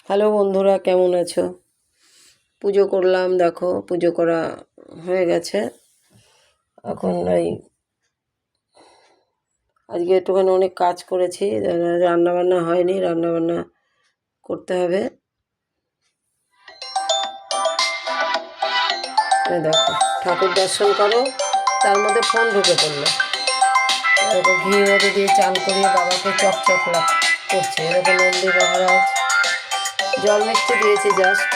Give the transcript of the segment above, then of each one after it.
Hello বন্ধুরা, কেমন আছো? পুজো করলাম, দেখো পুজো করা হয়ে গেছে। এখন আজকে একটুখানি অনেক কাজ করেছি, রান্নাবান্না হয়নি, রান্নাবান্না করতে হবে। দেখো, ঠাকুর দর্শন করো, তার মধ্যে ফোন ঢুকে পড়লো। দেখো, ঘি মতো দিয়ে চান করিয়ে বাবাকে চকচক করছে। এরকম নন্দী মহারাজ, জল মিষ্টি দিয়েছি জাস্ট।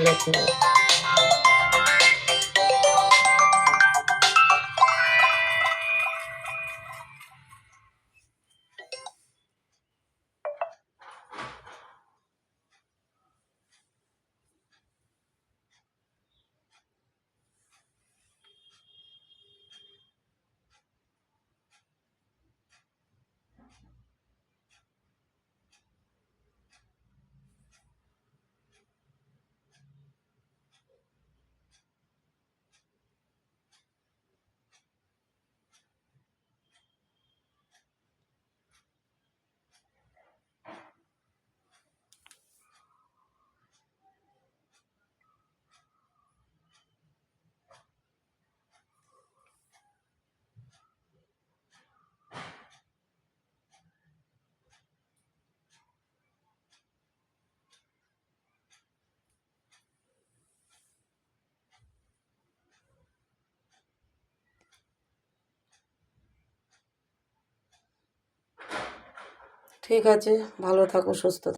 লক্ষ্মী, ঠিক আছে, ভালো থাকো, সুস্থ থাকো।